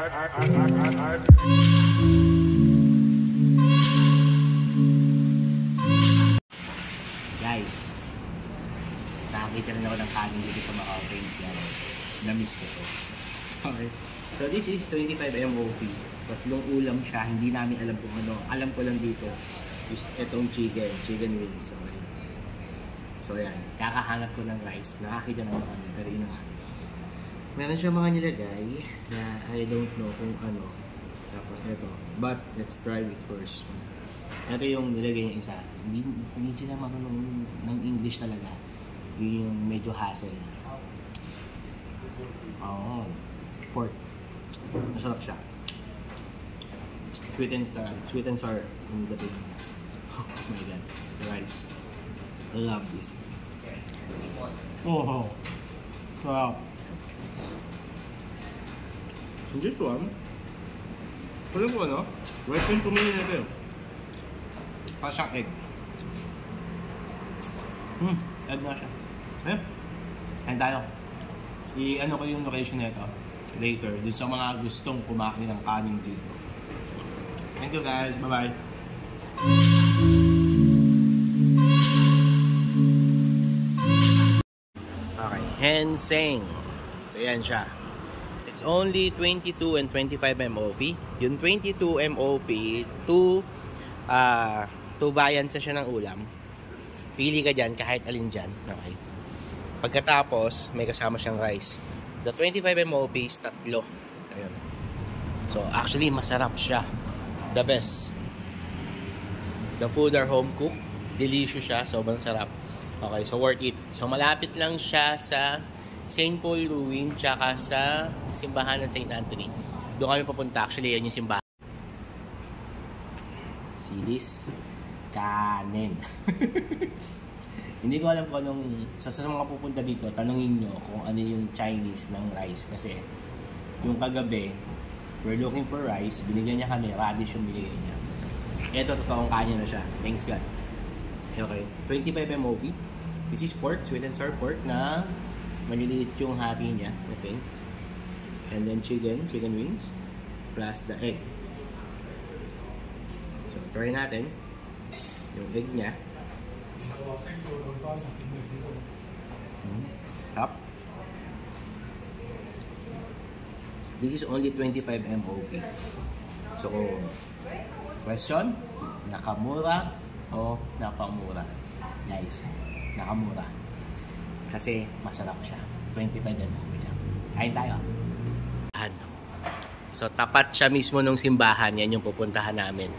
Guys, nakakita rin ako ng kanin dito sa Macau Trains, guys. Na-miss ko to. Okay. So this is 25 MOP. Tatlong ulam siya. Hindi namin alam kung ano. Alam ko lang dito is itong chicken wings. Okay. So yan. Kakahanap ko ng rice. Nakakita naman kami. Pero yun nga. Meron siya mga nilagay na I don't know kung ano. Tapos ito. But let's try it first. Ito yung nilagay niya isa. Hindi sila marunong ng English talaga. Yun yung medyo hassle. Oh. Pork. Masarap siya. Sweet and sour yung gabi. Oh my god. Rice. I love this. Oh. Wow. And this one, alam ko ano? Rice yung pumili natin. Para siyang egg. Egg na siya. Eh? Kain tayo. I-ano ko yung location nito later. Dun sa mga gustong kumain ng kanin dito. Thank you guys. Bye-bye. Okay. Henseng. So yan siya. It's only 22 and 25 MOP. Yung 22 MOP, 2 variants siya ng ulam. Pili ka dyan kahit alin dyan. Okay. Pagkatapos, may kasama siyang rice. The 25 MOP is 3. Ayun. So, actually, masarap siya. The best. The food are home cooked. Delicious siya. Sobrang sarap. Okay, so worth it. So, malapit lang siya sa St. Paul Ruin tsaka sa simbahan ng St. Anthony. Doon kami papunta. Actually, yan yung simbahan. Silis. Kanin. Hindi ko alam kung anong, sa mga pupunta dito, tanungin nyo kung ano yung Chinese ng rice. Kasi, yung kagabi, we're looking for rice, binigyan niya kami, radish yung binigyan niya. Ito, totoong kanya na siya. Thanks God. Okay, 25 MOV. This is pork, sweet and sour pork na maliliit yung habi niya. Okay. And then chicken wings, plus the egg. So, try natin yung egg niya. Top. This is only 25 MOP. So, question? Nakamura o napamura? Guys, nakamura. Kasi masarap siya. 25 MOP lang. Kain tayo. So, tapat siya mismo ng simbahan. Yan yung pupuntahan namin.